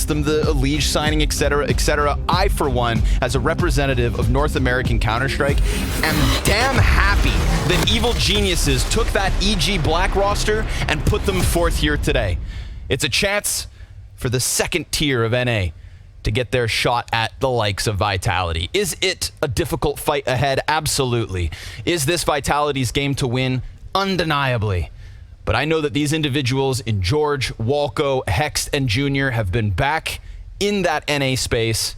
them the liege signing, etc., etc. I, for one, as a representative of North American Counter-Strike, am damn happy that Evil Geniuses took that EG Black roster and put them forth here today. It's a chance for the second tier of NA to get their shot at the likes of Vitality. Is it a difficult fight ahead? Absolutely. Is this Vitality's game to win? Undeniably. But I know that these individuals in George, Walco, Hext, and Junior have been back in that NA space,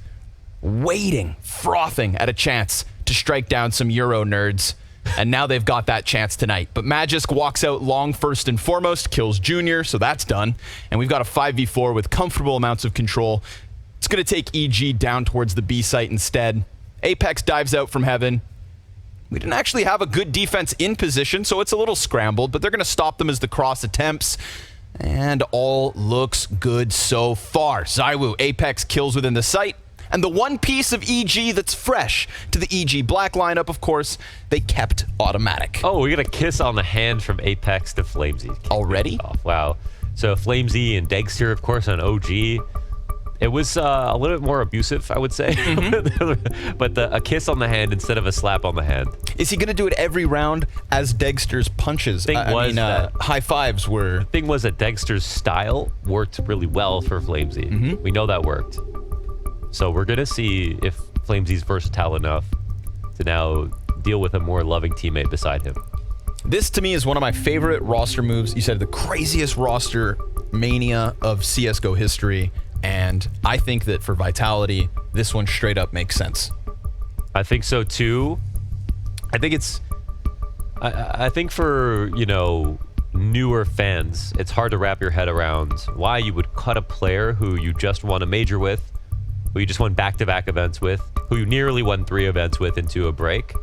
waiting, frothing at a chance to strike down some Euro nerds. And now they've got that chance tonight. But Magisk walks out long first and foremost, kills Junior, so that's done. And we've got a 5v4 with comfortable amounts of control. It's going to take EG down towards the B site instead. Apex dives out from heaven. We didn't actually have a good defense in position, so it's a little scrambled, but they're going to stop them as the cross attempts. And all looks good so far. Zywoo, Apex kills within the site. And the one piece of EG that's fresh to the EG Black lineup, of course, they kept automatic. Oh, we got a kiss on the hand from Apex to Flamesy. Already? Wow. So Flamesy and Degster, of course, on OG. It was a little bit more abusive, I would say. But a kiss on the hand instead of a slap on the hand. Is he going to do it every round as Degster's punches? High fives were... Thing was that Degster's style worked really well for Flamesy. We know that worked. So we're going to see if Flamesy's versatile enough to now deal with a more loving teammate beside him. This, to me, is one of my favorite roster moves. You said the craziest roster mania of CSGO history. And I think that for Vitality, this one straight up makes sense. I think so too. I think it's... I think for, you know, newer fans, it's hard to wrap your head around why you would cut a player who you just won a major with, who you just won back-to-back events with, who you nearly won 3 events with into a break.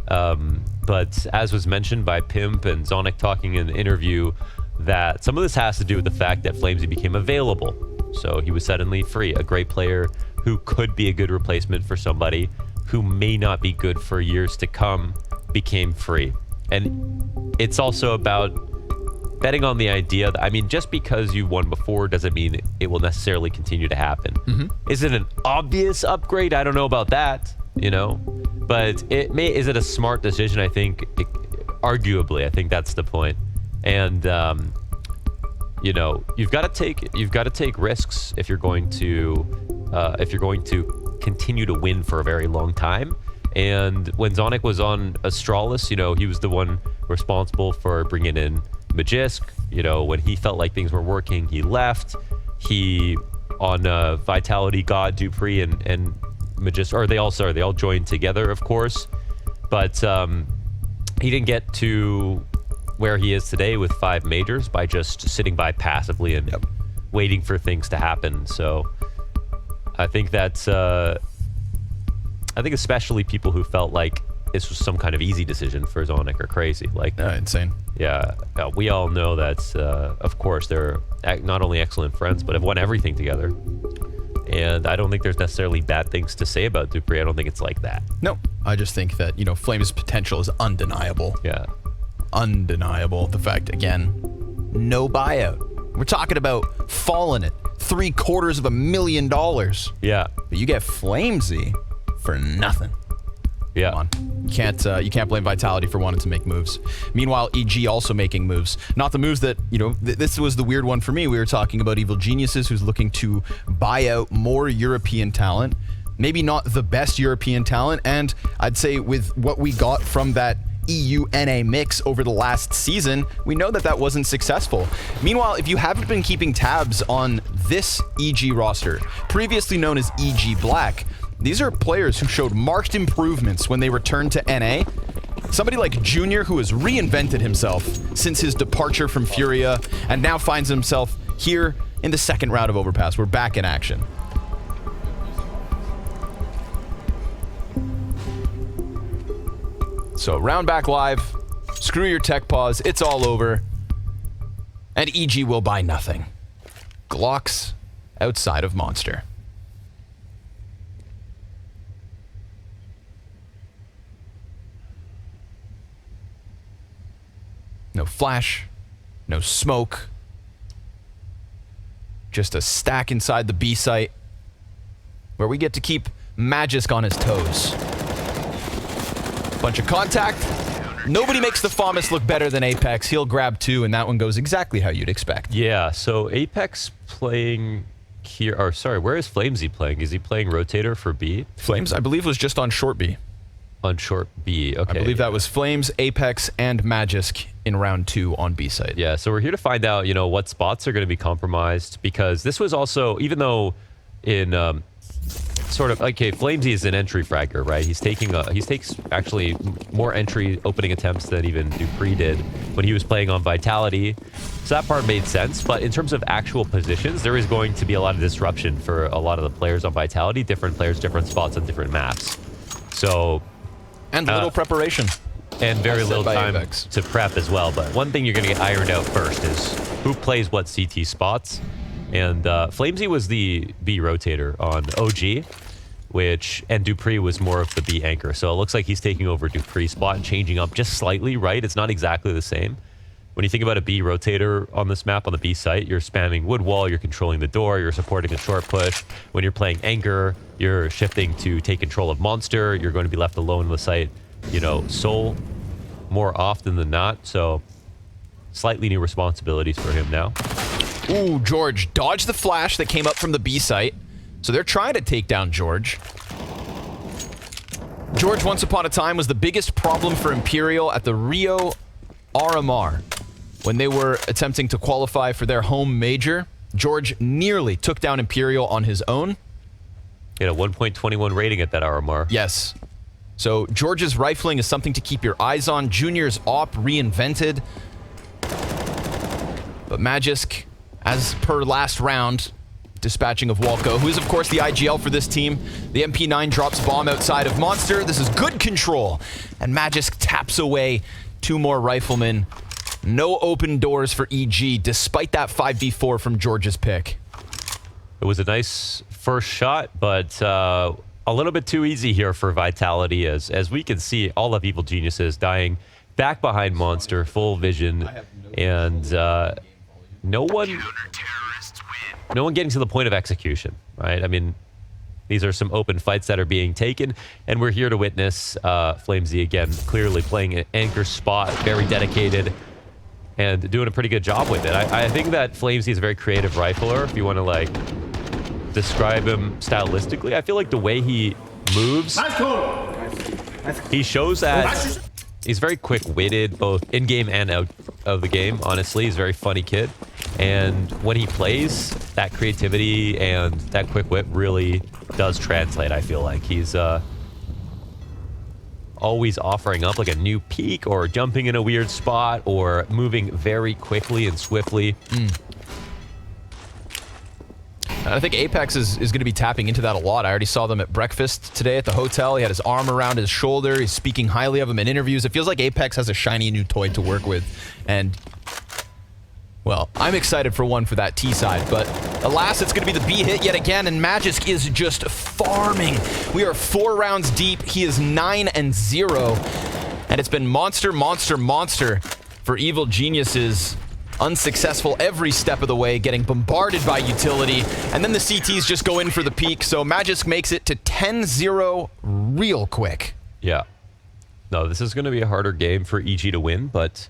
But as was mentioned by Pimp and Zonic talking in the interview, that some of this has to do with the fact that Flamesy became available. So he was suddenly free, a great player who could be a good replacement for somebody who may not be good for years to come became free. And it's also about betting on the idea that, I mean, just because you won before doesn't mean it will necessarily continue to happen. Is it an obvious upgrade? I don't know about that, you know, but is it a smart decision? I think, arguably, I think that's the point. And, you know, you've got to take risks if you're going to continue to win for a very long time. And when Zonic was on Astralis, you know, he was the one responsible for bringing in Magisk. You know, when he felt like things were working, he left. He on Vitality got Dupree and Magisk, or they all joined together, of course. But he didn't get to where he is today with 5 majors by just sitting by passively and waiting for things to happen. So I think that's I think especially people who felt like this was some kind of easy decision for Zonic are crazy. Like insane. Yeah, we all know that of course they're not only excellent friends but have won everything together. And I don't think there's necessarily bad things to say about Dupree. I don't think it's like that. No, I just think that, you know, Flame's potential is undeniable. Yeah. Undeniable. The fact, again, no buyout. We're talking about falling it. $750,000. Yeah. But you get Flamesy for nothing. Yeah. Come on. You can't blame Vitality for wanting to make moves. Meanwhile, EG also making moves. Not the moves that, you know, this was the weird one for me. We were talking about Evil Geniuses, who's looking to buy out more European talent. Maybe not the best European talent. And I'd say with what we got from that EU-NA mix over the last season, we know that wasn't successful. Meanwhile, if you haven't been keeping tabs on this EG roster, previously known as EG Black, these are players who showed marked improvements when they returned to NA. Somebody like Junior, who has reinvented himself since his departure from Furia and now finds himself here in the second round of Overpass. We're back in action. So round back live, screw your tech pause, it's all over. And EG will buy nothing. Glocks outside of Monster. No flash, no smoke, just a stack inside the B site where we get to keep Magisk on his toes. Bunch of contact. Nobody makes the Famas look better than Apex. He'll grab 2, and that one goes exactly how you'd expect. Yeah, so Apex playing here, or sorry, where is Flamesy playing? Is he playing Rotator for B? Flames, I believe, was just on short B. On short B, okay. I believe that was Flames, Apex, and Magisk in round 2 on B side. Yeah, so we're here to find out, you know, what spots are going to be compromised, because this was also, even though in sort of, okay, Flamesy is an entry fragger, right? He takes actually more entry opening attempts than even Dupree did when he was playing on Vitality. So that part made sense, but in terms of actual positions, there is going to be a lot of disruption for a lot of the players on Vitality, different players, different spots on different maps. So... And little preparation. And very little time Apex to prep as well. But one thing you're going to get ironed out first is who plays what CT spots. And Flamesy was the B rotator on OG, and Dupree was more of the B anchor. So it looks like he's taking over Dupree's spot and changing up just slightly, right? It's not exactly the same. When you think about a B rotator on this map, on the B site, you're spamming wood wall, you're controlling the door, you're supporting a short push. When you're playing anchor, you're shifting to take control of monster. You're going to be left alone in the site, you know, soul more often than not. So slightly new responsibilities for him now. Ooh, George dodged the flash that came up from the B site. So they're trying to take down George. George, once upon a time, was the biggest problem for Imperial at the Rio RMR. When they were attempting to qualify for their home major, George nearly took down Imperial on his own. He had a 1.21 rating at that RMR. Yes. So George's rifling is something to keep your eyes on. Junior's op reinvented. But Magisk, as per last round, dispatching of Walco, who is, of course, the IGL for this team. The MP9 drops bomb outside of Monster. This is good control. And Magisk taps away 2 more riflemen. No open doors for EG, despite that 5v4 from George's pick. It was a nice first shot, but a little bit too easy here for Vitality, as we can see all of Evil Geniuses dying back behind Monster, full vision, and no one getting to the point of execution, right? I mean, these are some open fights that are being taken, and we're here to witness Flamesy again, clearly playing an anchor spot, very dedicated, and doing a pretty good job with it. I think that Flamesy is a very creative rifler, if you want to, like, describe him stylistically. I feel like the way he moves, he shows that he's very quick-witted, both in-game and out of the game, honestly. He's a very funny kid. And when he plays, that creativity and that quick wit really does translate, I feel like. He's always offering up like a new peek or jumping in a weird spot or moving very quickly and swiftly. I think Apex is going to be tapping into that a lot. I already saw them at breakfast today at the hotel. He had his arm around his shoulder. He's speaking highly of him in interviews. It feels like Apex has a shiny new toy to work with. And, well, I'm excited for one for that T side. But alas, it's going to be the B hit yet again. And Magisk is just farming. We are 4 rounds deep. He is 9-0. And it's been monster, monster, monster for Evil Geniuses. Unsuccessful every step of the way, getting bombarded by utility, and then the CTs just go in for the peak, so Magisk makes it to 10-0 real quick. Yeah. No, this is going to be a harder game for EG to win, but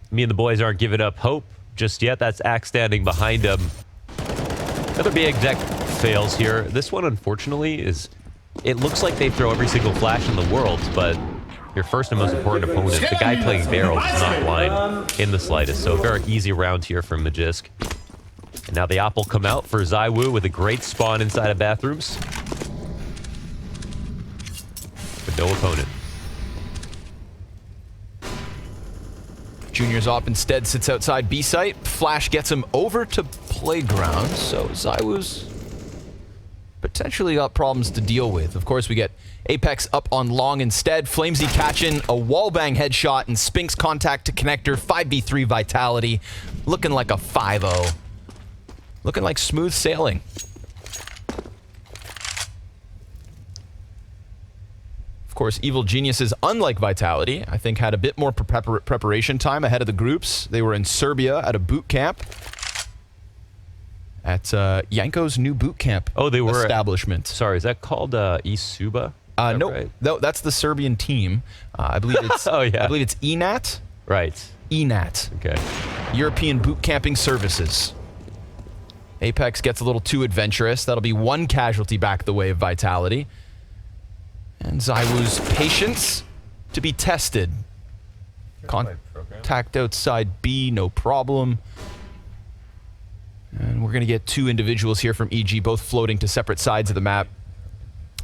me and the boys aren't giving up hope just yet. That's Axe standing behind him. Another B exec fails here. This one, unfortunately, is... It looks like they throw every single flash in the world, but... Your first and most important opponent, the guy playing barrels, is not blind in the slightest. So a very easy round here from Magisk. And now the op will come out for Zaiwu with a great spawn inside of bathrooms. With no opponent. Junior's op instead sits outside B site. Flash gets him over to playground, so Zaiwu's potentially got problems to deal with. Of course, we get Apex up on long instead. Flamesy catching a wallbang headshot and Spinks contact to connector. 5v3 Vitality. Looking like a 5-0. Looking like smooth sailing. Of course, Evil Geniuses, unlike Vitality, I think had a bit more preparation time ahead of the groups. They were in Serbia at a boot camp. at Yanko's new boot camp they were establishment. Sorry, is that called Isuba? No, right? no, that's the Serbian team. I believe it's. Oh, yeah. I believe it's ENAT. Right. ENAT. Okay. European Boot Camping Services. Apex gets a little too adventurous. That'll be one casualty back the way of Vitality. And ZywOo's patience to be tested. Contact outside B, no problem. And we're going to get two individuals here from EG, both floating to separate sides of the map.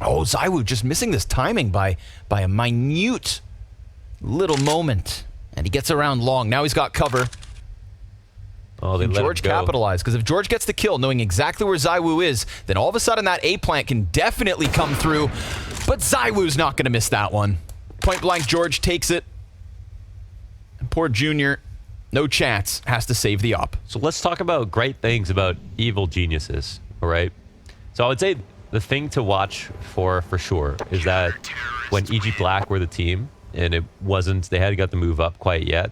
Oh, ZywOo just missing this timing by a minute little moment. And he gets around long. Now he's got cover. Oh, they let George him go. capitalized, because if George gets the kill, knowing exactly where ZywOo is, then all of a sudden that A plant can definitely come through. But ZywOo's not going to miss that one. Point blank, George takes it. And poor Junior, no chance, has to save the op. So let's talk about great things about evil geniuses, all right? So I would say the thing to watch for sure is that when EG Black were the team, and it wasn't, they hadn't got the move up quite yet,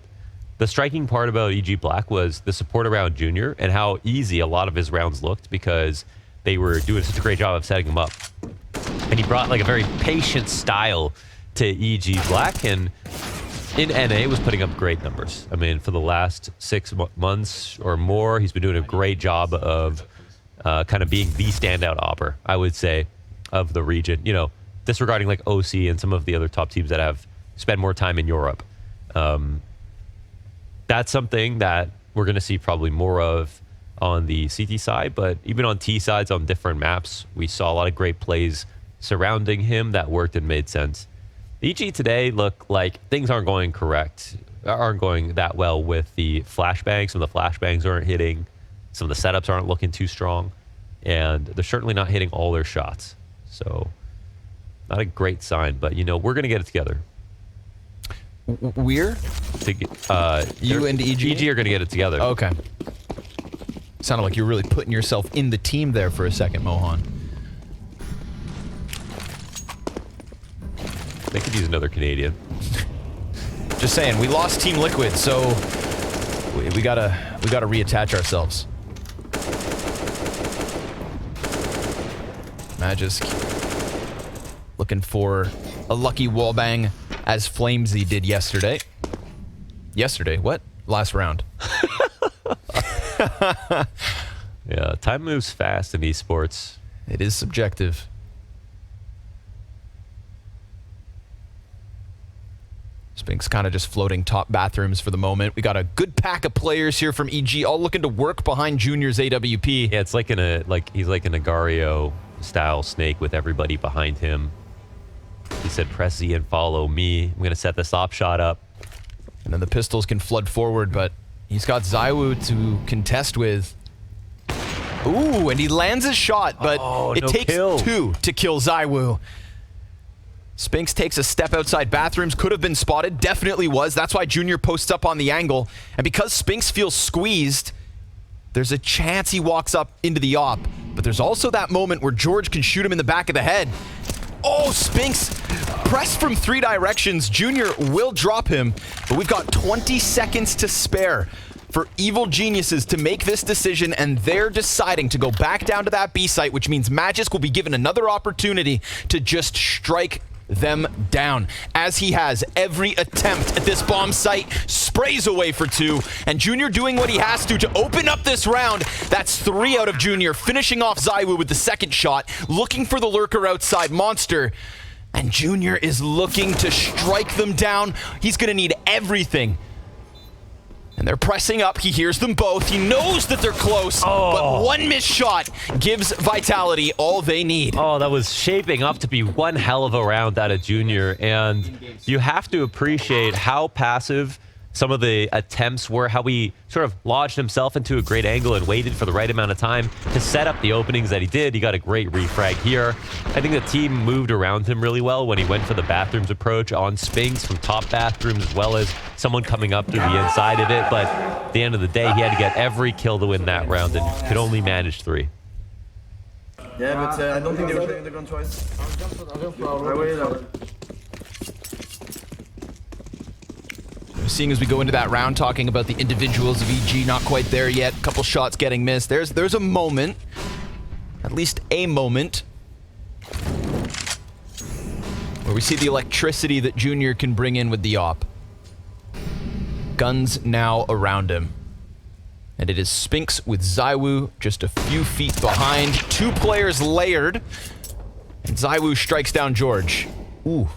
the striking part about EG Black was the support around Junior and how easy a lot of his rounds looked because they were doing such a great job of setting him up. And he brought like a very patient style to EG Black, and in NA was putting up great numbers. I mean, for the last 6 months or more, he's been doing a great job of kind of being the standout opper, I would say, of the region. You know, disregarding like OC and some of the other top teams that have spent more time in Europe. That's something that we're going to see probably more of on the CT side, but even on T sides on different maps, we saw a lot of great plays surrounding him that worked and made sense. EG today look like things aren't going that well with the flashbangs. Some of the flashbangs aren't hitting. Some of the setups aren't looking too strong, and they're certainly not hitting all their shots. So not a great sign, but you know, we're going to get it together. We're? You and EG? EG are going to get it together. Okay. Sounded like you're really putting yourself in the team there for a second, Mohan. They could use another Canadian. Just saying, we lost Team Liquid, so we gotta reattach ourselves. Magisk looking for a lucky wallbang as Flamesy did yesterday. Yesterday? What? Last round. Yeah, time moves fast in esports. It is subjective. Spinks kind of just floating top bathrooms for the moment. We got a good pack of players here from EG, all looking to work behind Junior's AWP. Yeah, it's like he's like an Agario style snake with everybody behind him. He said, "Press Z and follow me. I'm gonna set this op shot up." And then the pistols can flood forward, but he's got ZywOo to contest with. Ooh, and he lands his shot, but it no takes kill. 2 to kill ZywOo. Spinks takes a step outside bathrooms, could have been spotted, definitely was. That's why Junior posts up on the angle. And because Spinks feels squeezed, there's a chance he walks up into the op. But there's also that moment where George can shoot him in the back of the head. Oh, Spinks pressed from 3 directions. Junior will drop him, but we've got 20 seconds to spare for evil geniuses to make this decision, and they're deciding to go back down to that B site, which means Magisk will be given another opportunity to just strike them down, as he has every attempt at this bomb site. Sprays away for 2, and Junior doing what he has to open up this round. That's 3 out of Junior, finishing off ZywOo with the second shot, looking for the lurker outside Monster, and Junior is looking to strike them down. He's gonna need everything. And they're pressing up. He hears them both. He knows that they're close, but one missed shot gives Vitality all they need. Oh, that was shaping up to be one hell of a round out of Junior, and you have to appreciate how passive some of the attempts were, how he sort of lodged himself into a great angle and waited for the right amount of time to set up the openings that he did. He got a great refrag here. I think the team moved around him really well when he went for the bathrooms approach on Spinks from top bathrooms, as well as someone coming up to the inside of it. But at the end of the day, he had to get every kill to win that round and could only manage 3. Yeah, but I don't think they were shooting the gun twice. I waited out. Seeing as we go into that round talking about the individuals of EG, not quite there yet. Couple shots getting missed. There's a moment, at least a moment, where we see the electricity that Junior can bring in with the op. Guns now around him. And it is Spinks with Zywoo just a few feet behind. 2 players layered. And Zywoo strikes down George. Ooh.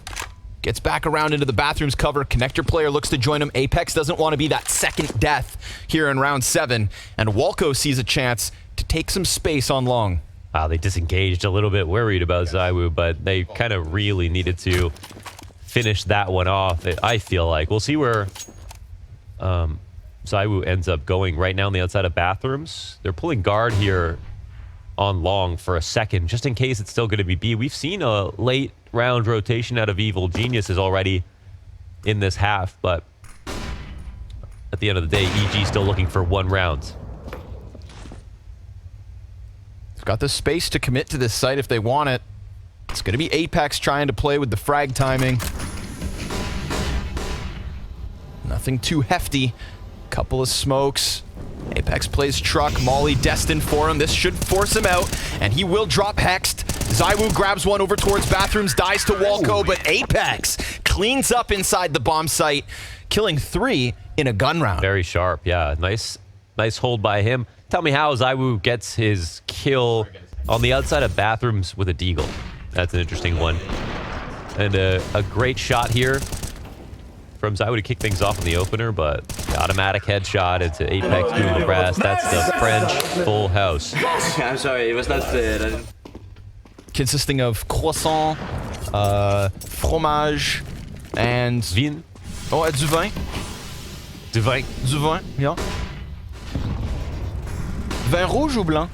Gets back around into the bathroom's cover. Connector player looks to join him. Apex doesn't want to be that second death here in round 7. And Walco sees a chance to take some space on long. Wow, they disengaged a little bit worried about Zywoo, but they kind of really needed to finish that one off, I feel like. We'll see where Zywoo ends up going. Right now on the outside of bathrooms. They're pulling guard here on long for a second, just in case it's still going to be B. We've seen a late round rotation out of Evil Geniuses already in this half, but at the end of the day, EG still looking for 1 round. They've got the space to commit to this site if they want it. It's going to be Apex trying to play with the frag timing. Nothing too hefty. Couple of smokes. Apex plays truck. Molly destined for him. This should force him out, and he will drop hexed. Zywoo grabs one over towards bathrooms, dies to Walco, but Apex cleans up inside the bomb site, killing 3 in a gun round. Very sharp, yeah. Nice hold by him. Tell me how Zywoo gets his kill on the outside of bathrooms with a deagle. That's an interesting one. And a great shot here from Zywoo to kick things off in the opener, but the automatic headshot into Apex doing the rest. That's the French full house. I'm sorry, it was not fair. Consisting of croissant, fromage, and... Vin? Oh, du vin. Du vin. Du vin, yeah. Vin rouge ou blanc?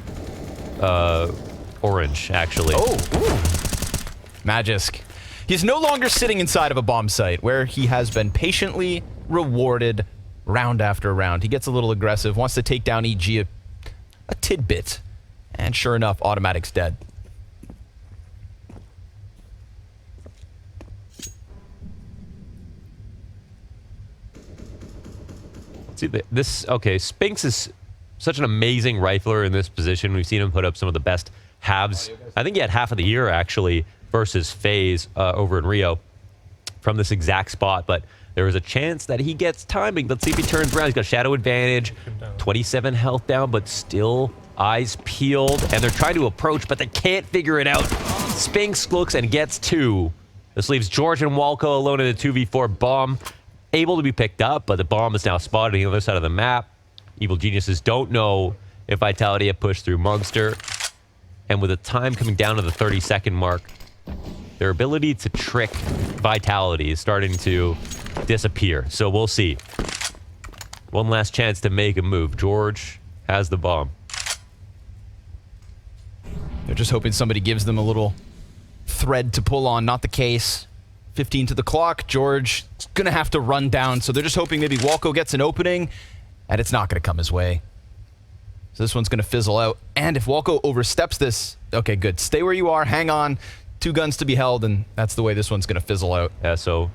Orange, actually. Oh, ooh. Magisk. He's no longer sitting inside of a bomb site where he has been patiently rewarded round after round. He gets a little aggressive, wants to take down EG a tidbit. And sure enough, automatic's dead. See, this, okay, Spinks is such an amazing rifler in this position. We've seen him put up some of the best halves. I think he had half of the year, actually, versus FaZe over in Rio from this exact spot, but there is a chance that he gets timing. Let's see if he turns around. He's got shadow advantage, 27 health down, but still eyes peeled, and they're trying to approach, but they can't figure it out. Spinks looks and gets 2. This leaves George and Walco alone in a 2v4 bomb, able to be picked up, but the bomb is now spotted on the other side of the map. Evil Geniuses don't know if Vitality had pushed through Monster, and with the time coming down to the 30-second mark, their ability to trick Vitality is starting to disappear. So we'll see. One last chance to make a move. George has the bomb. They're just hoping somebody gives them a little thread to pull on. Not the case. 15 to the clock. George is going to have to run down. So they're just hoping maybe Walco gets an opening, and it's not going to come his way. So this one's going to fizzle out. And if Walco oversteps this, okay, good. Stay where you are. Hang on. 2 guns to be held, and that's the way this one's going to fizzle out. Yeah, so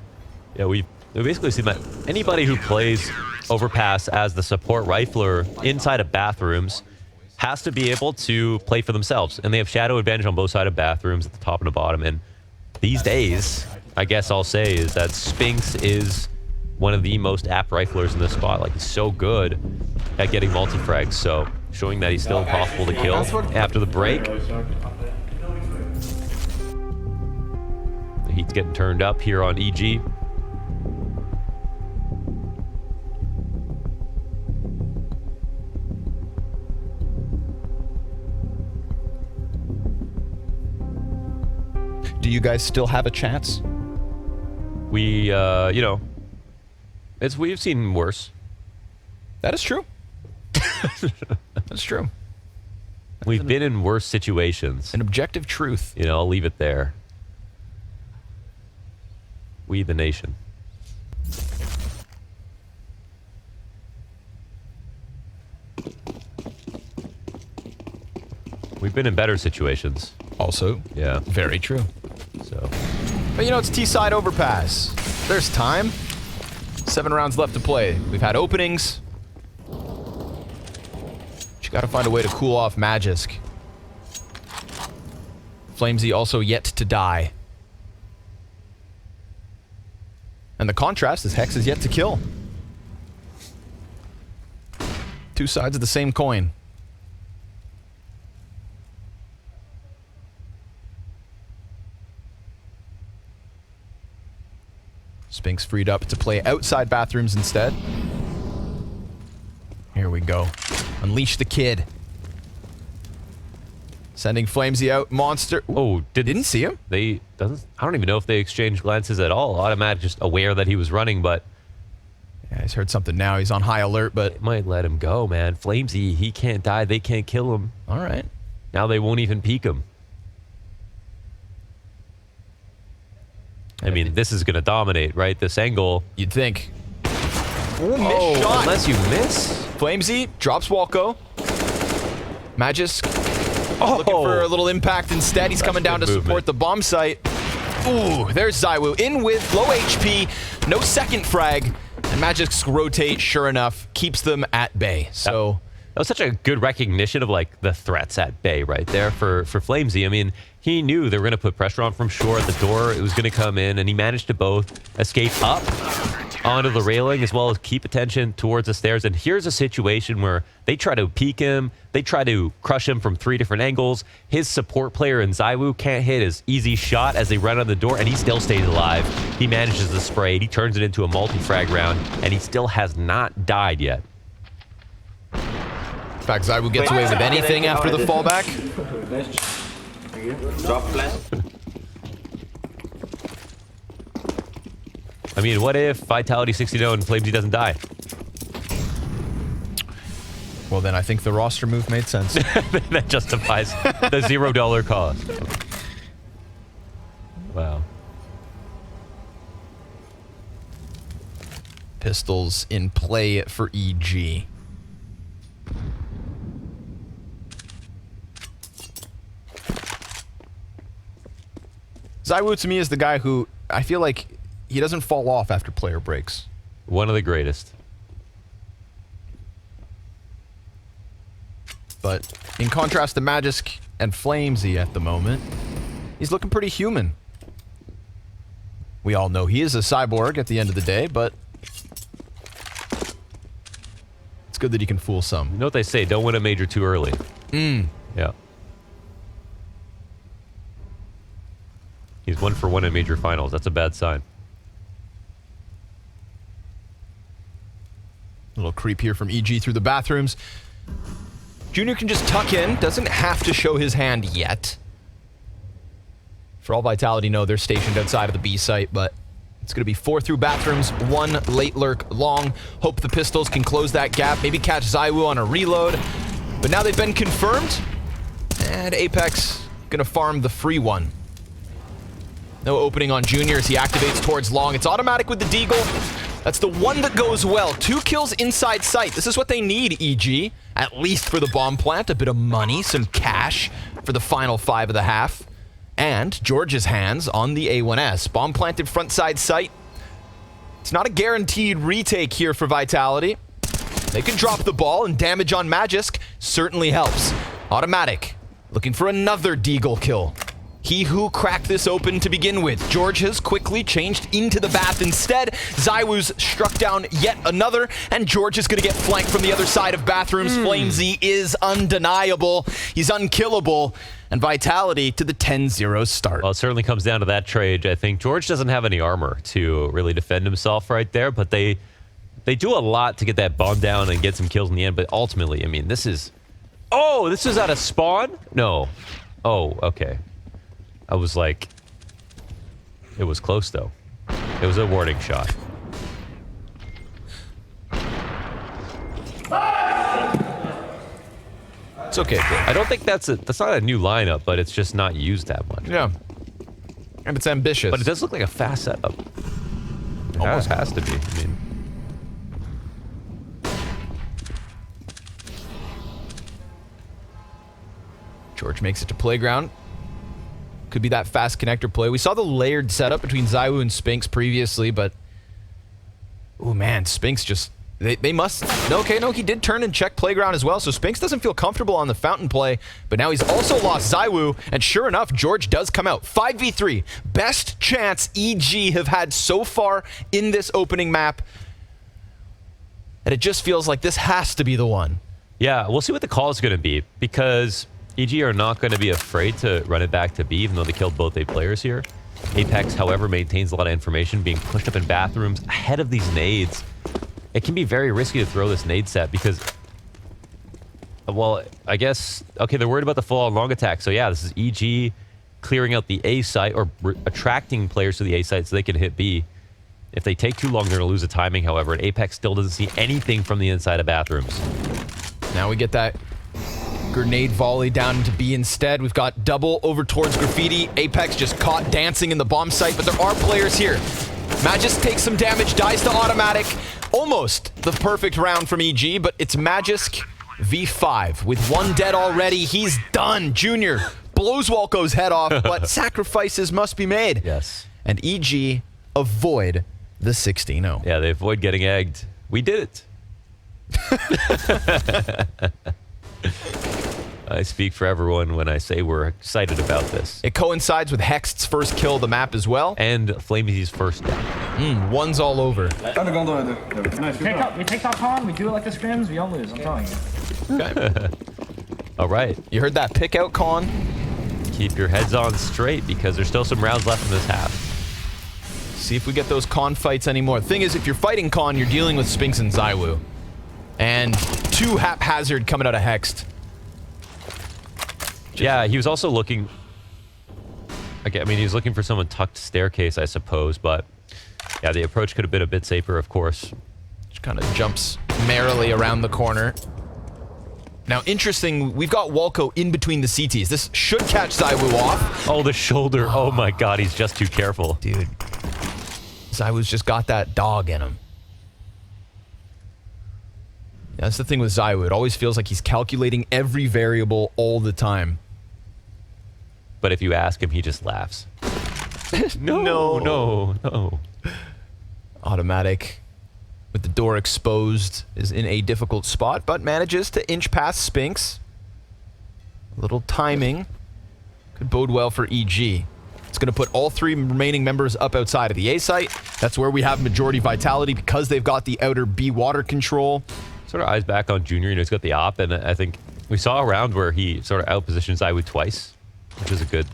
yeah, we basically see that anybody who plays Overpass as the support rifler inside of bathrooms has to be able to play for themselves. And they have shadow advantage on both sides of bathrooms at the top and the bottom. And these days, I guess I'll say, is that Spinks is one of the most apt riflers in this spot. Like, he's so good at getting multi-frags. So showing that he's still possible to kill after the break. The heat's getting turned up here on EG. Do you guys still have a chance? We, you know, we've seen worse. That is true. That's true. We've been in worse situations. An objective truth. You know, I'll leave it there. We the nation. We've been in better situations. Also, Yeah. very true. So But you know, it's T-side overpass. There's time. 7 rounds left to play. We've had openings. But you got to find a way to cool off Magisk. Flamesy also yet to die. And the contrast is Hex is yet to kill. Two sides of the same coin. Spinks freed up to play outside bathrooms instead. Here we go. Unleash the kid. Sending Flamesy out. Monster. Oh, didn't see him? I don't even know if they exchanged glances at all. Automatic, just aware that he was running, but Yeah, he's heard something now. He's on high alert, but it might let him go, man. Flamesy, he can't die. They can't kill him. all right. Now they won't even peek him. I mean, this is going to dominate, right? This angle. You'd think. Oh, shot. unless you miss. Flamesy drops Walko. Magisk looking for a little impact instead. He's coming down to support the bomb site. Ooh, there's Zywoo in with low HP, no second frag, and Magisk's rotate, sure enough, keeps them at bay. So that was such a good recognition of like the threats at bay right there for Flamesy. I mean, he knew they were going to put pressure on from shore at the door. It was going to come in, and he managed to both escape up onto the railing as well as keep attention towards the stairs. And here's a situation where they try to peek him. They try to crush him from 3 different angles. His support player in Zywoo can't hit his easy shot as they run on the door, and he still stays alive. He manages to spray it. He turns it into a multi-frag round, and he still has not died yet. in fact, Zywoo gets away with anything after the fallback. Drop flash. I mean, what if Vitality 60-0 and Flamesy doesn't die? Well, then I think the roster move made sense. That justifies the $0 cost. Wow. Pistols in play for EG. Zywoo to me is the guy who I feel like he doesn't fall off after player breaks. One of the greatest. But in contrast to Magisk and Flamesy at the moment, he's looking pretty human. We all know he is a cyborg at the end of the day, but it's good that he can fool some. You know what they say, don't win a major too early. Yeah. He's 1 for 1 in major finals. That's a bad sign. Little creep here from EG through the bathrooms. Junior can just tuck in, doesn't have to show his hand yet. For all Vitality know, they're stationed outside of the B site, but it's going to be 4 through bathrooms, 1 late lurk long. Hope the pistols can close that gap, maybe catch Zywoo on a reload. But now they've been confirmed, and Apex going to farm the free one. No opening on Junior as he activates towards long. It's automatic with the Deagle. That's the one that goes well. 2 kills inside sight. This is what they need, EG. At least for the bomb plant. A bit of money, some cash for the final 5 of the half. And George's hands on the A1S. Bomb planted front side sight. It's not a guaranteed retake here for Vitality. They can drop the ball, and damage on Magisk certainly helps. Automatic. Looking for another Deagle kill. He who cracked this open to begin with. George has quickly changed into the bath instead. Zywoo's struck down yet another, and George is going to get flanked from the other side of bathrooms. Flamesy is undeniable. He's unkillable. And Vitality to the 10-0 start. Well, it certainly comes down to that trade. I think George doesn't have any armor to really defend himself right there, but they do a lot to get that bomb down and get some kills in the end. But ultimately, I mean, this is... Oh, this is out of spawn? No. Oh, okay. I was like... It was close, though. It was a warning shot. It's okay. I don't think that's not a new lineup, but it's just not used that much. Yeah. And it's ambitious. But it does look like a fast setup. It almost has to be. I mean... George makes it to playground. Could be that fast connector play. We saw the layered setup between Zywoo and Spinks previously, but Oh man, Spinks just... They must... Okay, no, he did turn and check playground as well, so Spinks doesn't feel comfortable on the fountain play, but now he's also lost Zywoo, and sure enough, George does come out. 5v3. Best chance EG have had so far in this opening map, and it just feels like this has to be the one. Yeah, we'll see what the call is going to be, because EG are not going to be afraid to run it back to B, even though they killed both A players here. Apex, however, maintains a lot of information, being pushed up in bathrooms ahead of these nades. It can be very risky to throw this nade set because, well, I guess, okay, they're worried about the full-on long attack. So yeah, this is EG clearing out the A site or attracting players to the A site so they can hit B. If they take too long, they're going to lose the timing, however, and Apex still doesn't see anything from the inside of bathrooms. Now we get that grenade volley down into B instead. We've got double over towards Graffiti. Apex just caught dancing in the bomb site, but there are players here. Magisk takes some damage, dies to automatic. Almost the perfect round from EG, but it's Magisk v5 with one dead already. He's done. Junior blows Walco's head off, but sacrifices must be made. Yes. And EG avoid the 16-0. Yeah, they avoid getting egged. We did it. I speak for everyone when I say we're excited about this. It coincides with Hext's first kill of the map as well. And Flamesy's first down. One's all over. We take top con, we do it like the scrims, we don't lose, I'm telling you. Okay. All right. You heard that pick out, Con? Keep your heads on straight because there's still some rounds left in this half. See if we get those Con fights anymore. The thing is, if you're fighting Con, you're dealing with Spinks and Zywoo. And two haphazard coming out of Hext. Yeah, he was also looking... Okay, I mean, he was looking for someone tucked staircase, I suppose, but... Yeah, the approach could have been a bit safer, of course. Just kind of jumps merrily around the corner. Now, interesting, we've got Walco in between the CTs. This should catch Zywoo off. Oh, the shoulder. Oh my god, he's just too careful. Dude. Zywoo's just got that dog in him. Yeah, that's the thing with Zywoo. It always feels like he's calculating every variable all the time. But if you ask him, he just laughs. No. No. Automatic, with the door exposed, is in a difficult spot, but manages to inch past Spinks. A little timing could bode well for EG. It's going to put all three remaining members up outside of the A site. That's where we have majority vitality because they've got the outer B water control. Sort of eyes back on Junior. You know, he's got the op, and I think we saw a round where he sort of outpositioned Zywoo twice, which is a good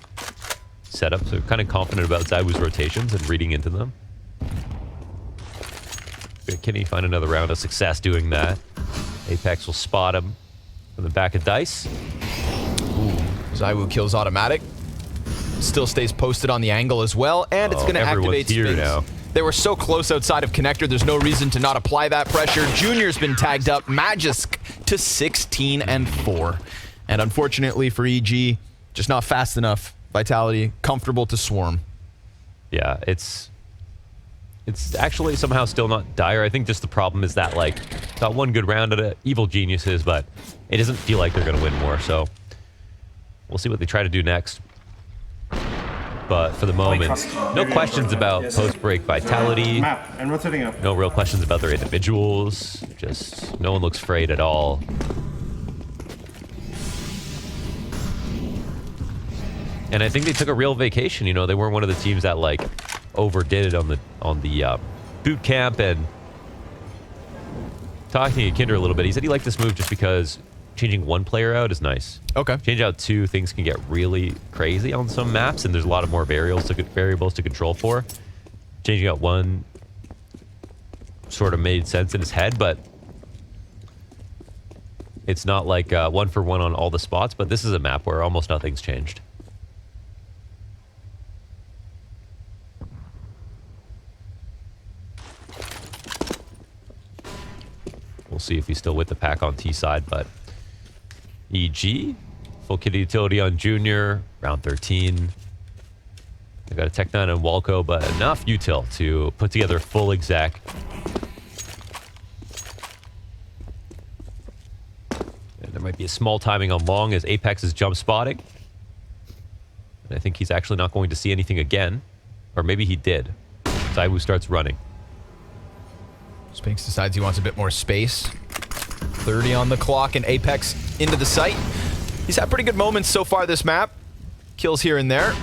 setup. So kind of confident about Zywoo's rotations and reading into them. Can he find another round of success doing that? Apex will spot him from the back of Dice. Ooh, Zywoo kills automatic. Still stays posted on the angle as well, and it's going to activate here Spinks. now. They were so close outside of connector, there's no reason to not apply that pressure. Junior's been tagged up. Magisk to 16 and 4. And unfortunately for EG, just not fast enough. Vitality, comfortable to swarm. Yeah, it's actually somehow still not dire. I think just the problem is that, like, got one good round at it, Evil Geniuses, but it doesn't feel like they're going to win more, so we'll see what they try to do next. But for the moment, no questions about post-break vitality. No real questions about their individuals. Just no one looks frayed at all. And I think they took a real vacation. You know, they weren't one of the teams that like overdid it on the boot camp. And talking to Kinder a little bit, he said he liked this move just because changing one player out is nice. Okay. Change out two, things can get really crazy on some maps, and there's a lot of more variables to control for. Changing out one sort of made sense in his head, but it's not like one for one on all the spots. But this is a map where almost nothing's changed. We'll see if he's still with the pack on T side, but EG, full kit utility on Junior, round 13. They got a Tech 9 and Walco, but enough util to put together full exec. And there might be a small timing on Long as Apex is jump spotting. And I think he's actually not going to see anything again. Or maybe he did. Zywoo starts running. Spinks decides he wants a bit more space. 30 on the clock, and Apex into the site. He's had pretty good moments so far this map. Kills here and there.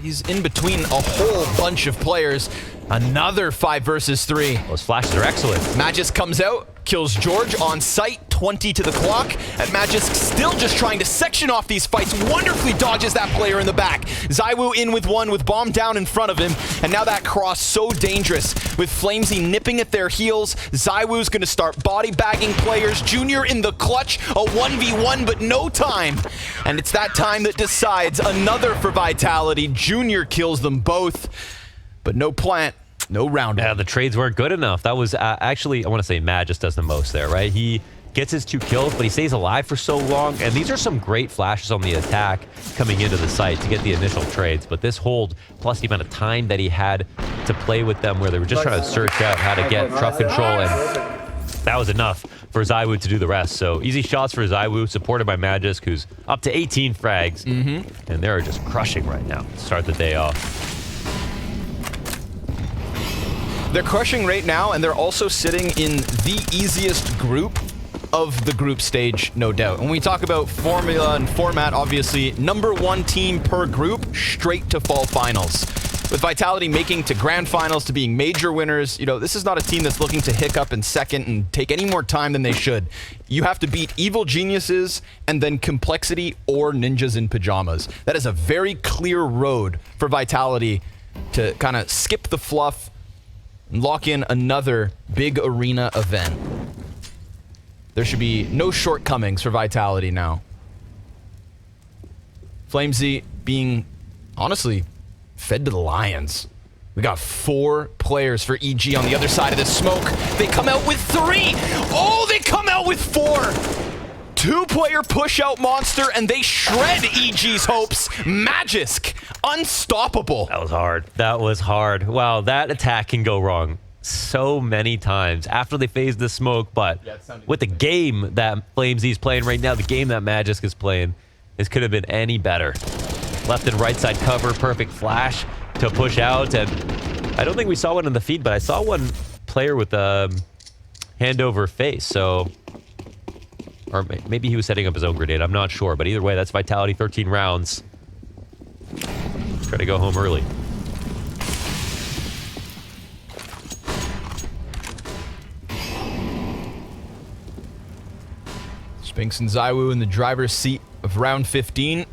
He's in between a whole bunch of players. Another 5 versus 3. Those flashes are excellent. Magisk comes out, kills George on site, 20 to the clock. And Magisk still just trying to section off these fights. Wonderfully dodges that player in the back. ZywOo in with one, with bomb down in front of him. And now that cross so dangerous with Flamesy nipping at their heels. ZywOo's going to start body bagging players. Junior in the clutch, a 1v1, but no time. And it's that time that decides. Another for Vitality. Junior kills them both. But no plant, no round. Yeah, the trades weren't good enough. That was actually, I want to say Mad just does the most there, right? He gets his 2 kills, but he stays alive for so long. And these are some great flashes on the attack coming into the site to get the initial trades. But this hold, plus the amount of time that he had to play with them, where they were just trying to search out how to get truck control, and that was enough for ZywOo to do the rest. So easy shots for ZywOo, supported by Magisk, who's up to 18 frags. And they're just crushing right now to start the day off. They're crushing right now, and they're also sitting in the easiest group of the group stage, no doubt. When we talk about formula and format, obviously, #1 team per group, straight to fall finals. With Vitality making to grand finals, to being major winners, you know, this is not a team that's looking to hiccup in second and take any more time than they should. You have to beat Evil Geniuses and then Complexity or Ninjas in Pajamas. That is a very clear road for Vitality to kind of skip the fluff and lock in another big arena event. There should be no shortcomings for Vitality now. Flamesy being, honestly, fed to the lions. We got 4 players for EG on the other side of this smoke. They come out with 3! Oh, they come out with 4! 2-player push-out monster, and they shred EG's hopes. Magisk, unstoppable. That was hard. That was hard. Wow, that attack can go wrong so many times after they phase the smoke, but with the game that Flamesy's playing right now, the game that Magisk is playing, this could have been any better. Left and right side cover, perfect flash to push out, and I don't think we saw one in the feed, but I saw one player with a hand over face, so... Or maybe he was setting up his own grenade. I'm not sure. But either way, that's Vitality, 13 rounds. Try to go home early. Spinks and ZywOo in the driver's seat of round 15.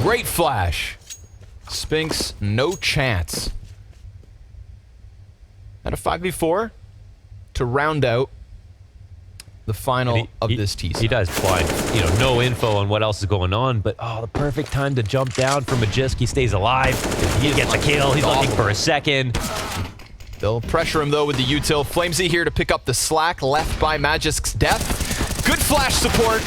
Great flash. Spinks, no chance. And a 5v4 to round out the final of this TC. He does blind, no info on what else is going on, but the perfect time to jump down for Magisk. He stays alive. He gets a kill. He's looking for a second. They'll pressure him though with the util. Flamesy here to pick up the slack left by Magisk's death. Good flash support.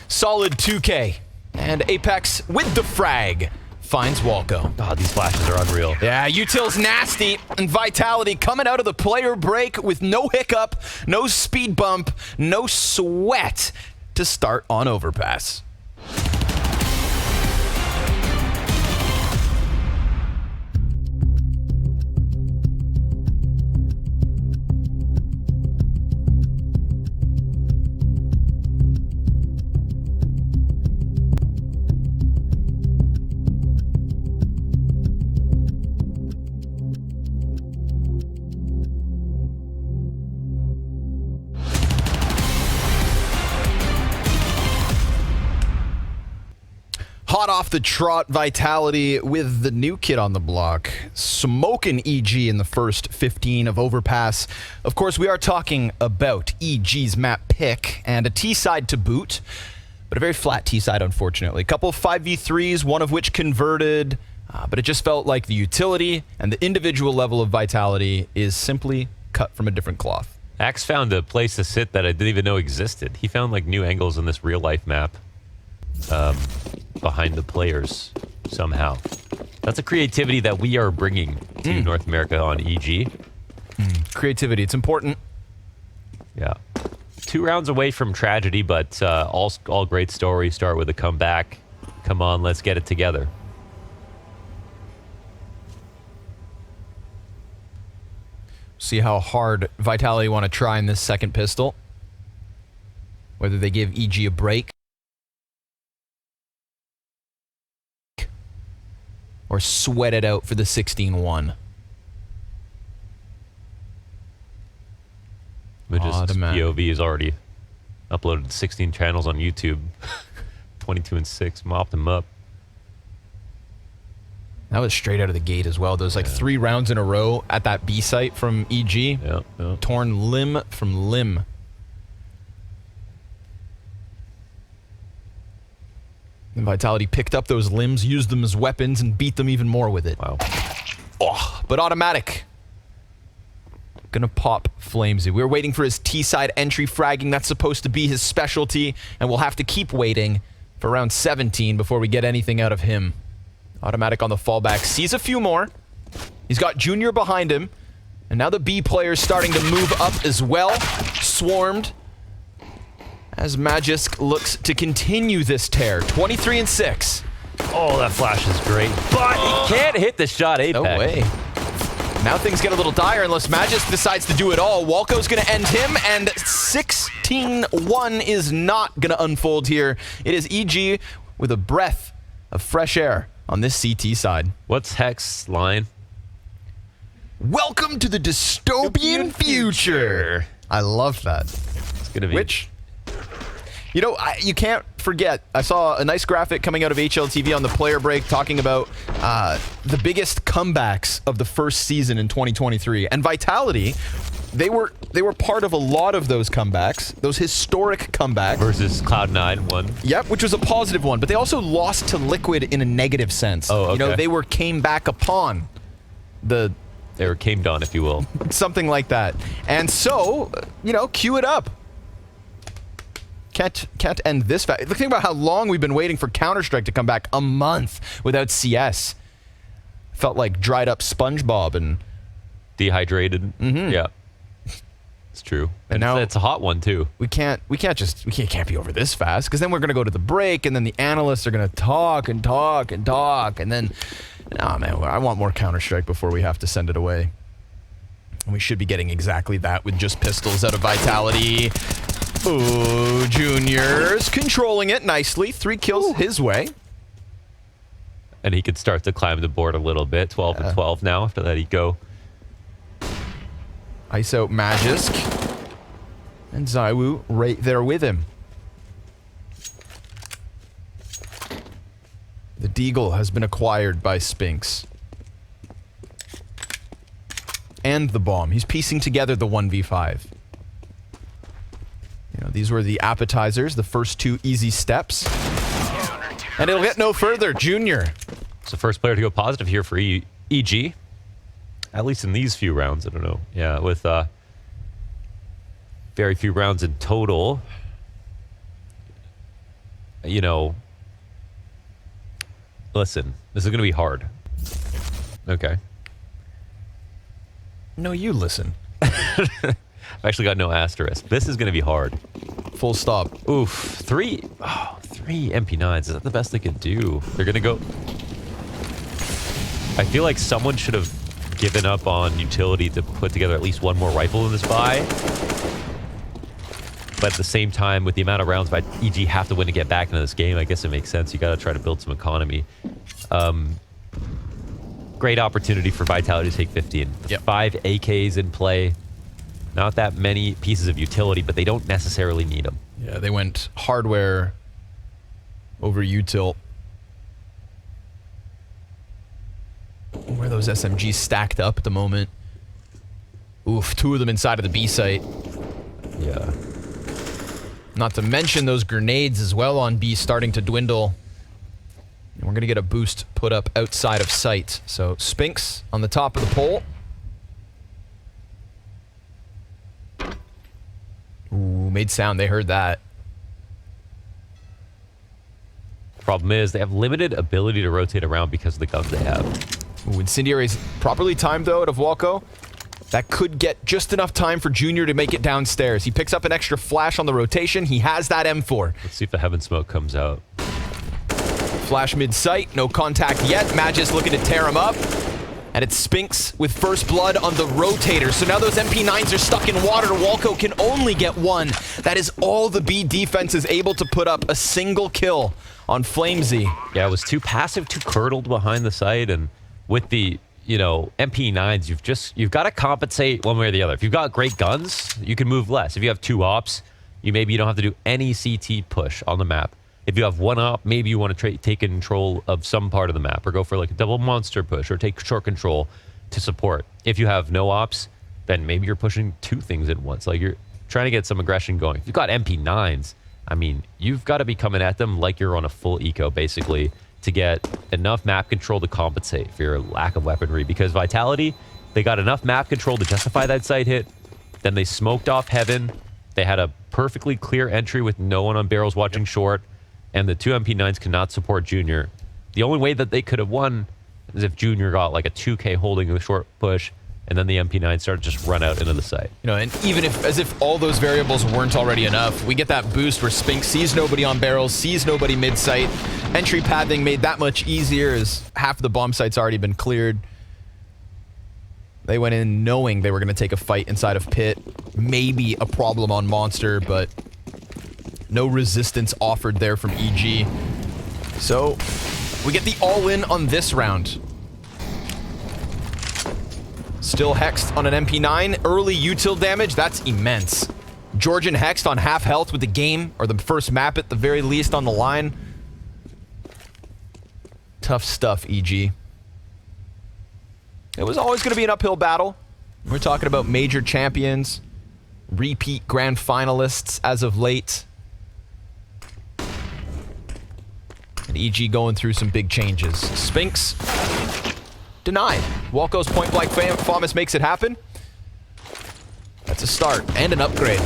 Solid 2K. And Apex with the frag finds Walco. Oh, these flashes are unreal. Yeah, util's nasty. And Vitality coming out of the player break with no hiccup, no speed bump, no sweat to start on Overpass. Hot off the trot, Vitality with the new kid on the block. Smoking EG in the first 15 of Overpass. Of course, we are talking about EG's map pick and a T-side to boot, but a very flat T-side, unfortunately. A couple of 5v3s, one of which converted, but it just felt like the utility and the individual level of Vitality is simply cut from a different cloth. Axe found a place to sit that I didn't even know existed. He found like new angles in this real-life map. Behind the players somehow. That's a creativity that we are bringing to North America on EG. Creativity, it's important. Yeah. 2 rounds away from tragedy, but all great stories start with a comeback. Come on, let's get it together. See how hard Vitality want to try in this second pistol. Whether they give EG a break. Or sweat it out for the 16-1. Just POV is already uploaded 16 channels on YouTube. 22-6, mopped them up. That was straight out of the gate as well. Those like 3 rounds in a row at that B site from EG. Yeah. Torn limb from limb. And Vitality picked up those limbs, used them as weapons, and beat them even more with it. Wow. Oh, but automatic. Gonna pop Flamesy. We were waiting for his T-side entry fragging. That's supposed to be his specialty, and we'll have to keep waiting for round 17 before we get anything out of him. Automatic on the fallback. Sees a few more. He's got Junior behind him, and now the B player's starting to move up as well. Swarmed. As Magisk looks to continue this tear. 23-6. Oh, that flash is great. But he can't hit the shot Apex. No way. Now things get a little dire unless Magisk decides to do it all. Walco's going to end him, and 16-1 is not going to unfold here. It is EG with a breath of fresh air on this CT side. What's Hex's line? Welcome to the dystopian future. I love that. It's going to be... Which... You know, you can't forget, I saw a nice graphic coming out of HLTV on the player break talking about the biggest comebacks of the first season in 2023. And Vitality, they were part of a lot of those comebacks, those historic comebacks. Versus Cloud9 one. Yep, which was a positive one, but they also lost to Liquid in a negative sense. Oh, okay. You know, they came back upon the... They were came down, if you will. Something like that. And so, you know, cue it up. Can't end this fast. Think about how long we've been waiting for Counter-Strike to come back. A month without CS. Felt like dried up SpongeBob and... Dehydrated. Mm-hmm. Yeah. It's true. And now it's a hot one, too. We can't be over this fast, because then we're going to go to the break, and then the analysts are going to talk and talk and talk, and then... Oh, man, I want more Counter-Strike before we have to send it away. And we should be getting exactly that with just pistols out of Vitality. Ooh, Junior's controlling it nicely. 3 kills his way. And he could start to climb the board a little bit. 12 and 12 now. After that, he'd go. Ice out Magisk. And Zywoo right there with him. The Deagle has been acquired by Spinks. And the bomb. He's piecing together the 1v5. You know, these were the appetizers, the first 2 easy steps. And it'll get no further. Junior. It's the first player to go positive here for EG. At least in these few rounds. I don't know. Yeah, with very few rounds in total. You know, listen, this is going to be hard. Okay. No, you listen. I've actually got no asterisk. This is going to be hard. Full stop. Oof. 3 MP9s. Is that the best they could do? They're going to go... I feel like someone should have given up on utility to put together at least one more rifle in this buy. But at the same time, with the amount of rounds EG have to win to get back into this game, I guess it makes sense. You got to try to build some economy. Great opportunity for Vitality to take 15. Yep. 5 AKs in play. Not that many pieces of utility, but they don't necessarily need them. Yeah, they went hardware over util. Where are those SMGs stacked up at the moment? Oof, 2 of them inside of the B site. Yeah. Not to mention those grenades as well on B starting to dwindle. And we're going to get a boost put up outside of sight. So Spinks on the top of the pole. Ooh, made sound. They heard that. Problem is, they have limited ability to rotate around because of the guns they have. Ooh, Incendiary's properly timed, though, out of Walco. That could get just enough time for Junior to make it downstairs. He picks up an extra flash on the rotation. He has that M4. Let's see if the heaven smoke comes out. Flash mid-sight, no contact yet. Magis looking to tear him up. And it's Spinks with first blood on the rotator. So now those MP9s are stuck in water. Walco can only get one. That is all the B defense is able to put up. A single kill on Flamesy. Yeah, it was too passive, too curdled behind the site. And with the, you know, MP9s, you've got to compensate one way or the other. If you've got great guns, you can move less. If you have 2 ops, maybe you don't have to do any CT push on the map. If you have 1 op, maybe you want to take control of some part of the map or go for like a double monster push or take short control to support. If you have no ops, then maybe you're pushing 2 things at once. Like you're trying to get some aggression going. If you've got MP9s, I mean, you've got to be coming at them like you're on a full eco, basically, to get enough map control to compensate for your lack of weaponry. Because Vitality, they got enough map control to justify that site hit. Then they smoked off Heaven. They had a perfectly clear entry with no one on barrels watching short. And the 2 MP9s cannot support Junior. The only way that they could have won is if Junior got like a 2K holding a short push, and then the MP9 started to just run out into the site. You know, and even if, as if all those variables weren't already enough, we get that boost where Spinks sees nobody on barrels, sees nobody mid-site. Entry pathing made that much easier as half of the bomb site's already been cleared. They went in knowing they were going to take a fight inside of Pit. Maybe a problem on Monster, but no resistance offered there from EG. So we get the all-in on this round. Still hexed on an MP9. Early util damage, that's immense. Georgian hexed on half health with the game, or the first map at the very least on the line. Tough stuff, EG. It was always going to be an uphill battle. We're talking about major champions, repeat grand finalists as of late. And EG going through some big changes. Spinks denied. Walco's point-blank Famas makes it happen. That's a start and an upgrade.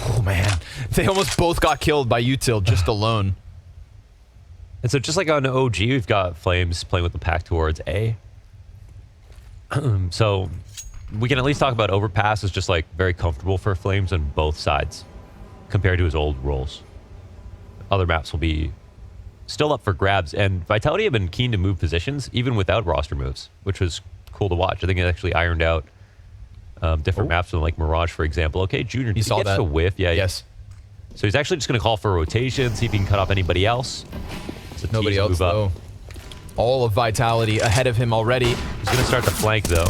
Oh, man. They almost both got killed by util just alone. And so just like on OG, we've got Flames playing with the pack towards A. So we can at least talk about Overpass is just like very comfortable for Flames on both sides compared to his old roles. Other maps will be still up for grabs, and Vitality have been keen to move positions even without roster moves, which was cool to watch. I think it actually ironed out different maps than like Mirage, for example. Okay, Junior, he gets a whiff. Yeah. Yes. So he's actually just going to call for a rotation, see if he can cut off anybody else. Nobody else, though. All of Vitality ahead of him already. He's going to start the flank, though.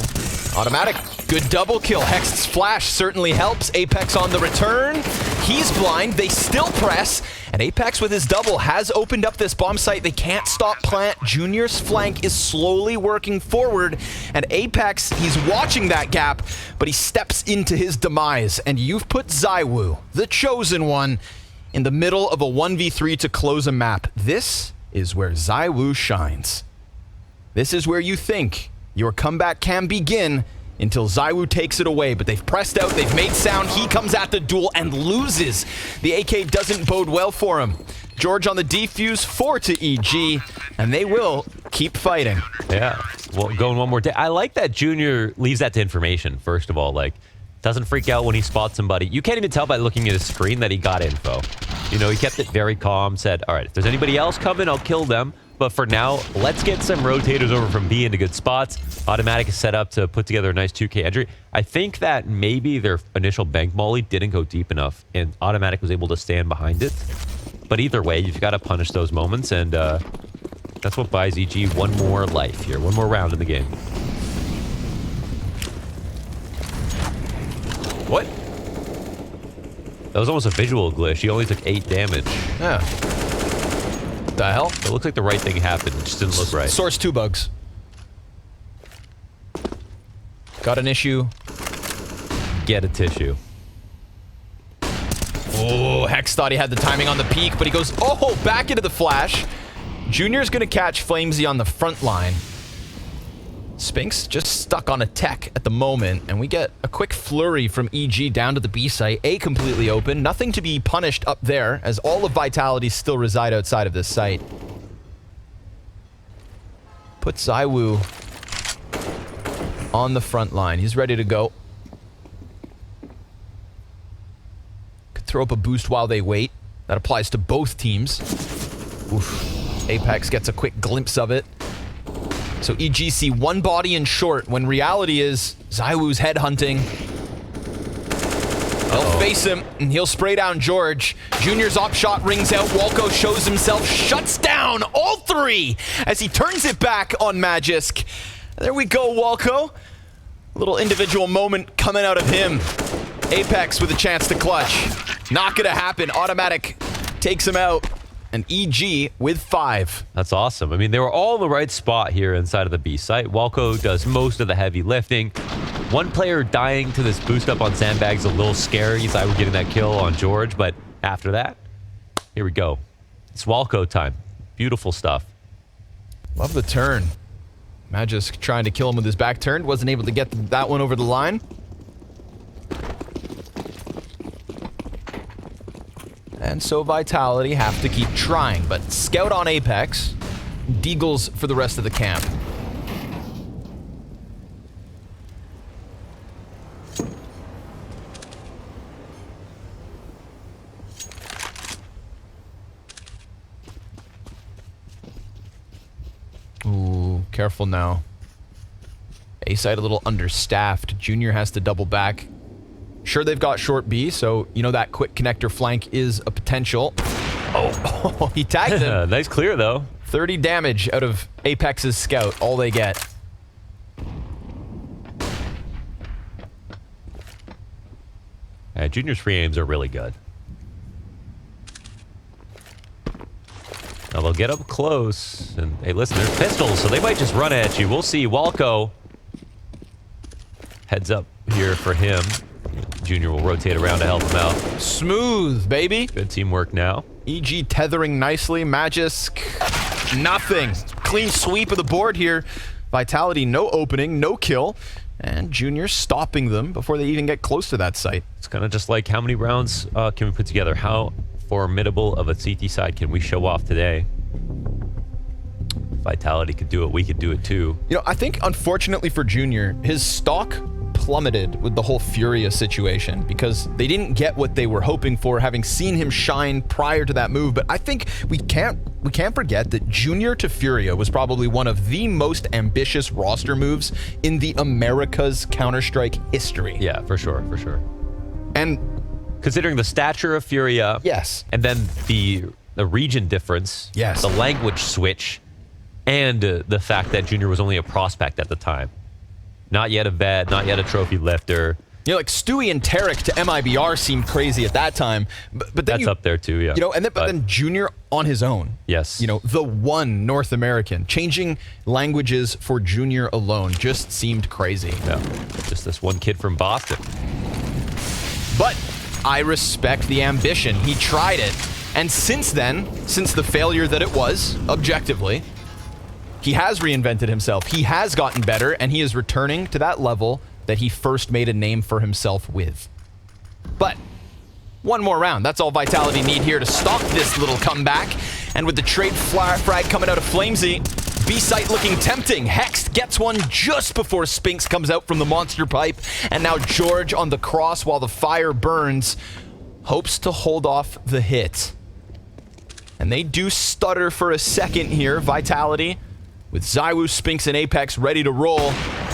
Automatic. Good double kill. Hext's flash certainly helps. Apex on the return. He's blind. They still press. And Apex with his double has opened up this bomb site. They can't stop plant. Junior's flank is slowly working forward. And Apex, he's watching that gap, but he steps into his demise. And you've put ZywOo, the chosen one, in the middle of a 1v3 to close a map. This is where ZywOo shines. This is where you think your comeback can begin until ZywOo takes it away, but they've pressed out, they've made sound, he comes at the duel and loses. The AK doesn't bode well for him. George on the defuse, 4 to EG, and they will keep fighting. Yeah, well, going one more day. I like that Junior leaves that to information, first of all. Like, doesn't freak out when he spots somebody. You can't even tell by looking at his screen that he got info. You know, he kept it very calm, said, all right, if there's anybody else coming, I'll kill them. But for now, let's get some rotators over from B into good spots. Automatic is set up to put together a nice 2K entry. I think that maybe their initial bank molly didn't go deep enough, and Automatic was able to stand behind it. But either way, you've got to punish those moments, and that's what buys EG one more life here, one more round in the game. What? That was almost a visual glitch. He only took 8 damage. Yeah. The hell? It looks like the right thing happened. It just didn't look right. Source 2 bugs. Got an issue. Get a tissue. Oh, Hex thought he had the timing on the peak, but he goes, oh, back into the flash. Junior's going to catch Flamesy on the front line. Spinks just stuck on a tech at the moment, and we get a quick flurry from EG down to the B site. A completely open. Nothing to be punished up there, as all of Vitality still reside outside of this site. Put ZywOo on the front line. He's ready to go. Could throw up a boost while they wait. That applies to both teams. Oof. Apex gets a quick glimpse of it. So EG see one body in short when reality is ZywOo's headhunting. They'll face him, and he'll spray down George. Junior's op shot rings out. Walco shows himself, shuts down all three as he turns it back on Magisk. There we go, Walco. A little individual moment coming out of him. Apex with a chance to clutch. Not gonna happen. Automatic takes him out. And EG with 5. That's awesome. I mean, they were all in the right spot here inside of the B site. Walco does most of the heavy lifting. One player dying to this boost up on Sandbag's a little scary. He's like, we're getting that kill on George. But after that, here we go. It's Walco time. Beautiful stuff. Love the turn. Magisk trying to kill him with his back turned. Wasn't able to get that one over the line. And so Vitality have to keep trying, but Scout on Apex, Deagles for the rest of the camp. Ooh, careful now. A side a little understaffed. Junior has to double back. Sure, they've got short B, so you know that quick connector flank is a potential. Oh, he tagged him. Nice clear, though. 30 damage out of Apex's Scout, all they get. Junior's free aims are really good. Now they'll get up close, and hey, listen, there's pistols, so they might just run at you. We'll see. Walco heads up here for him. Junior will rotate around to help him out. Smooth, baby. Good teamwork now. EG tethering nicely. Magisk, nothing. Clean sweep of the board here. Vitality, no opening, no kill. And Junior stopping them before they even get close to that site. It's kind of just like how many rounds can we put together? How formidable of a CT side can we show off today? Vitality could do it. We could do it too. You know, I think unfortunately for Junior, his stock plummeted with the whole Furia situation because they didn't get what they were hoping for, having seen him shine prior to that move. But I think we can't forget that Junior to Furia was probably one of the most ambitious roster moves in the America's Counter-Strike history. Yeah, for sure, for sure. And considering the stature of Furia, yes, and then the region difference, yes, the language switch, and the fact that Junior was only a prospect at the time. Not yet a vet, not yet a trophy lifter. You know, like Stewie and Tarek to MIBR seemed crazy at that time, but then that's up there too, yeah. You know, and then, but then Junior on his own. Yes. You know, the one North American. Changing languages for Junior alone just seemed crazy. Yeah, just this one kid from Boston. But I respect the ambition. He tried it. And since then, since the failure that it was, objectively, he has reinvented himself. He has gotten better, and he is returning to that level that he first made a name for himself with. But one more round. That's all Vitality need here to stop this little comeback. And with the trade frag coming out of Flamesy, B-site looking tempting. Hext gets one just before Spinks comes out from the monster pipe. And now George on the cross while the fire burns hopes to hold off the hit. And they do stutter for a second here, Vitality. With ZywOo, Spinks, and Apex ready to roll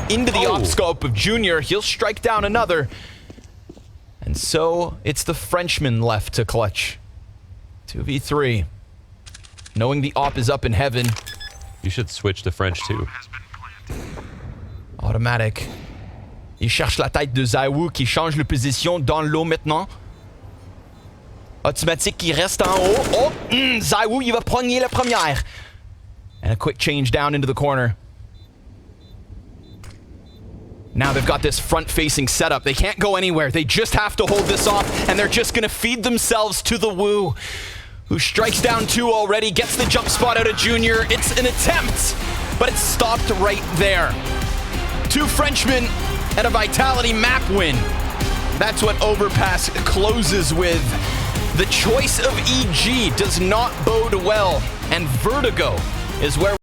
into the op scope of Junior. He'll strike down another. And so it's the Frenchman left to clutch. 2v3. Knowing the op is up in heaven. You should switch to French too. Automatic. Il cherche la tête de ZywOo qui change de position dans l'eau maintenant. Automatique qui reste en haut. Oh, ZywOo, il va prendre la première. And a quick change down into the corner. Now they've got this front-facing setup. They can't go anywhere. They just have to hold this off, and they're just going to feed themselves to the Woo, who strikes down 2 already, gets the jump spot out of Junior. It's an attempt, but it's stopped right there. 2 Frenchmen and a Vitality map win. That's what Overpass closes with. The choice of EG does not bode well, and Vertigo is where